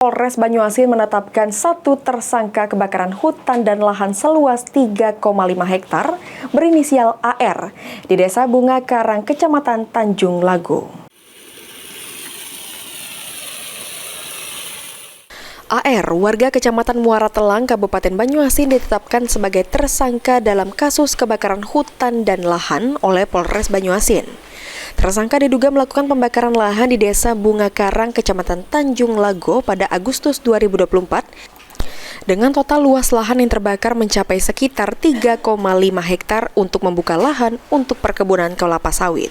Polres Banyuasin menetapkan satu tersangka kebakaran hutan dan lahan seluas 3,5 hektar berinisial AR di Desa Bunga Karang, Kecamatan Tanjung Lago. AR, warga Kecamatan Muara Telang, Kabupaten Banyuasin ditetapkan sebagai tersangka dalam kasus kebakaran hutan dan lahan oleh Polres Banyuasin. Tersangka diduga melakukan pembakaran lahan di Desa Bunga Karang, Kecamatan Tanjung Lago pada Agustus 2024 dengan total luas lahan yang terbakar mencapai sekitar 3,5 hektar untuk membuka lahan untuk perkebunan kelapa sawit.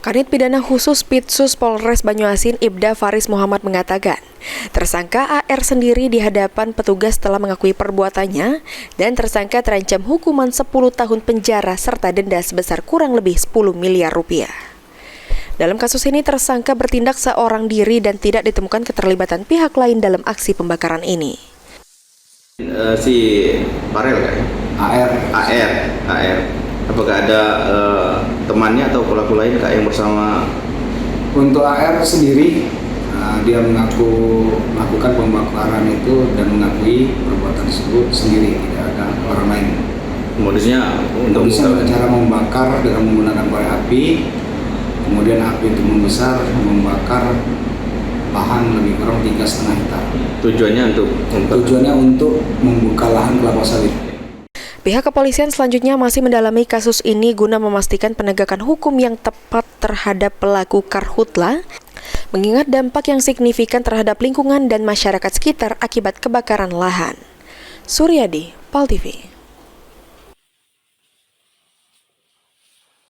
Kanit Pidana Khusus Pitsus Polres Banyuasin Ibda Faris Muhammad mengatakan, tersangka AR sendiri di hadapan petugas telah mengakui perbuatannya dan tersangka terancam hukuman 10 tahun penjara serta denda sebesar kurang lebih 10 miliar rupiah. Dalam kasus ini, tersangka bertindak seorang diri dan tidak ditemukan keterlibatan pihak lain dalam aksi pembakaran ini. Si Farel kan? AR. Apakah ada temannya atau pelaku lain Kak yang bersama? Untuk AR sendiri, dia mengaku melakukan pembakaran itu dan mengakui perbuatan tersebut sendiri, tidak ada orang lain. Modusnya cara membakar dengan menggunakan korek api, kemudian api itu membesar, membakar lahan lebih kurang 3,5 hektar. Tujuannya untuk membuka lahan kelapa sawit. Pihak kepolisian selanjutnya masih mendalami kasus ini guna memastikan penegakan hukum yang tepat terhadap pelaku karhutla, mengingat dampak yang signifikan terhadap lingkungan dan masyarakat sekitar akibat kebakaran lahan. Suryadi, PAL TV.